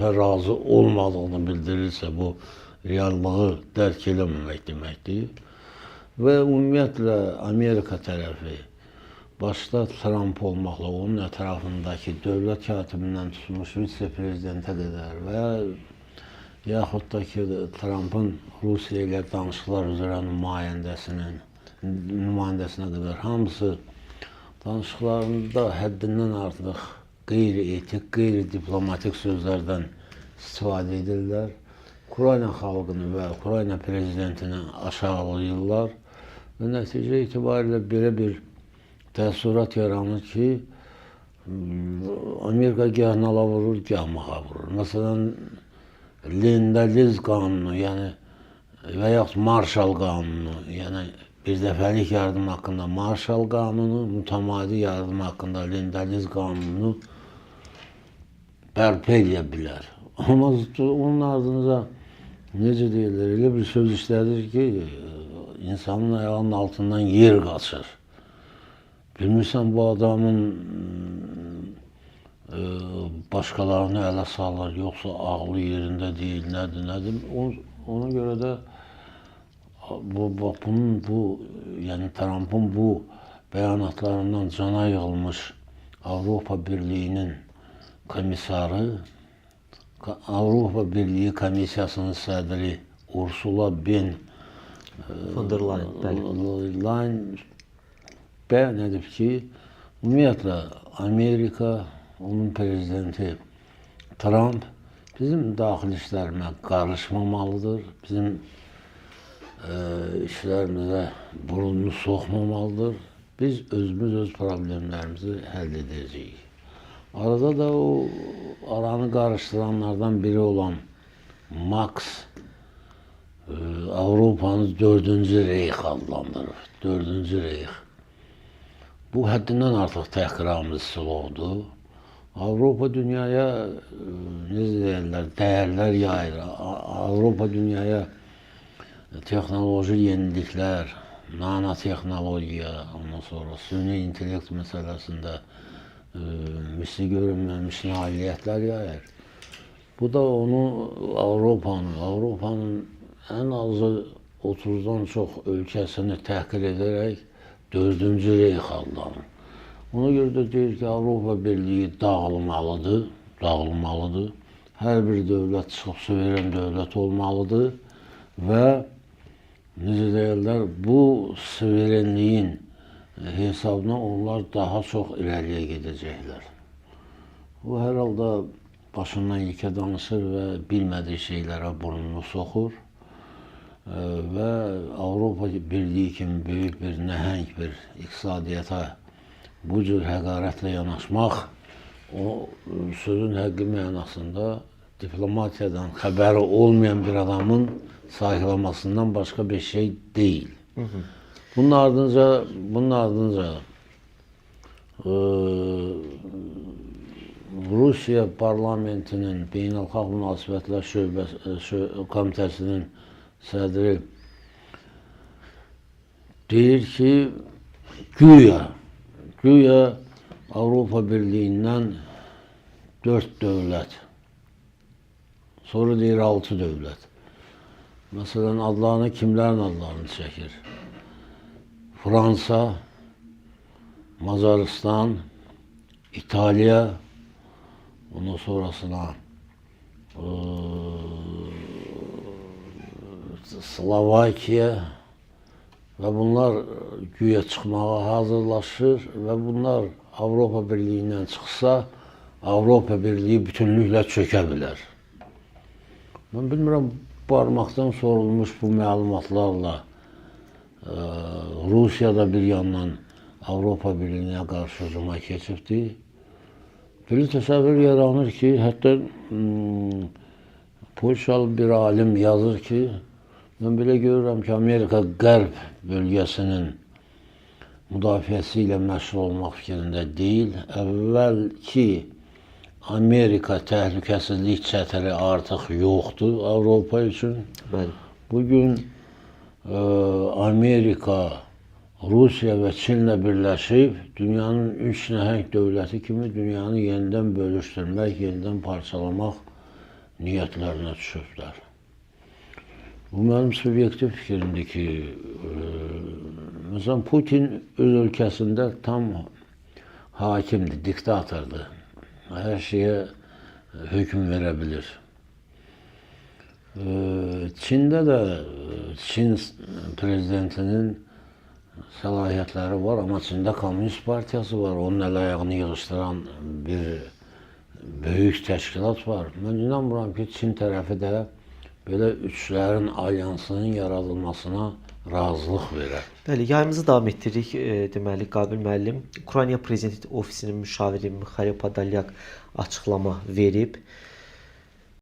razı olmadığını bildirirsə, bu reallığı dərk eləməmək deməkdir. Və ümumiyyətlə Amerika tərəfi, başda Trump olmaqla onun ətrafındakı dövlət katibindən tutmuş vitse-prezidentə qədər və yaxud da ki, Trump'ın Rusiya ilə danışıqlar üzrə nümayəndəsinə qədər hamısı danışıqlarında həddindən artıq qeyri-etik, qeyri-diplomatik sözlərdən istifadə edirlər. Ukrayna xalqını və Ukrayna prezidentini aşağılayırlar və nəticə itibarilə belə bir təəssürat yaranır ki, Amerika gah nala vurur, gah mağa vurur. Məsələn, Lend-Liz qanunu, yəni və yaxud Marshall qanunu, yəni bir dəfəlik yardım haqqında Marshall qanunu, mütəmadi yardım haqqında Lend-Liz qanunu bərpa edə bilər. Amma onun ardınca necə deyirlər, elə bir söz işlədir ki, insanın ayağının altından yer qaçır. Bilmirsən, bu adamın başqalarını ələ salır, yoxsa ağlı yerində deyil, nədir. Ona görə də yəni Trump'ın bu bəyanatlarından cana yığılmış Avropa Birliyinin komissarı, Avropa Birliyi Komissiyasının sədri Ursula von der Leyen bəyan edib ki, ümumiyyətlə Amerika, onun prezidenti Trump bizim daxili işlərimə qarışmamalıdır, bizim işlərimizə burnunu soxmamalıdır, biz özümüz öz problemlərimizi həll edəcəyik. Arada da o aranı qarışdıranlardan biri olan Max Avropanı 4-cü Reyx adlandırır. 4-cü Reyx. Bu həddindən artıq təhqiramiz oldu. Avropa dünyaya necə deyirlər, dəyərlər yayır. Avropa dünyaya texnoloji yeniliklər, nanotexnologiya, ondan sonra süni intellekt məsələsində misli görünməmiş nailiyyətlər yayır. Bu da onu Avropanın ən azı 30-dan çox ölkəsini təhqir edərək 4-cü Reyx adlanır. Ona görə də deyir ki, Avropa Birliyi dağılmalıdır. Hər bir dövlət çıxıb suveren dövlət olmalıdır və necə deyirlər, bu suverenliyin hesabına onlar daha çox irəliyə gedəcəklər. Bu, hər halda başından yekə danışır və bilmədiyi şeylərə burnunu soxur və Avropa Birliyi kimi böyük bir, nəhəng bir iqtisadiyyata bu cür həqarətlə yanaşmaq o sözün həqqi mənasında diplomatiyadan xəbəri olmayan bir adamın sahilamasından başqa bir şey deyil. Bunun ardınca Rusiya parlamentinin Beynəlxalq Münasibətlər Komitəsinin sədri deyir ki, güya Avropa Birliyindən 4 dövlət, sonra deyir 6 dövlət. Məsələn, kimlərin adlarını çəkir? Fransa, Macaristan, İtaliya, ondan sonrasına Slovakiya və bunlar güya çıxmağa hazırlaşır və bunlar Avropa Birliyindən çıxsa, Avropa Birliyi bütünlüklə çökə bilər. Mən bilmirəm, barmaqdan sorulmuş bu məlumatlarla Rusiyada bir yandan Avropa Birliyinə qarşı hücuma keçibdir. Belə təsəvvür yaranır ki, hətta Polşalı bir alim yazır ki, mən belə görürəm ki, Amerika qərb bölgəsinin müdafiəsi ilə məşğul olmaq fikrində deyil. Əvvəlki Amerika təhlükəsizlik çətiri artıq yoxdur Avropa üçün. Bugün Amerika, Rusiya və Çinlə birləşib dünyanın 3 nəhəng dövləti kimi dünyanı yenidən bölüşdürmək, yenidən parçalamaq niyyətlərinə düşüblər. Bu mənim subyektiv fikrimdir ki, məsələn, Putin öz ölkəsində tam hakimdir, diktatordur. Hər şeyə hökm verə bilir. Çində də Çin prezidentinin səlahiyyətləri var, amma Çində Komünist Partiyası var, onun əl ayağını yığışdıran bir böyük təşkilat var. Mən inanmıram ki, Çin tərəfi də belə üçlərin alyansının yaradılmasına razılıq verər. Bəli, yayımızı davam etdiririk. Deməli, Qabil müəllim, Ukrayna Prezidenti Ofisinin müşaviri Mixail Podolyak açıqlama verib.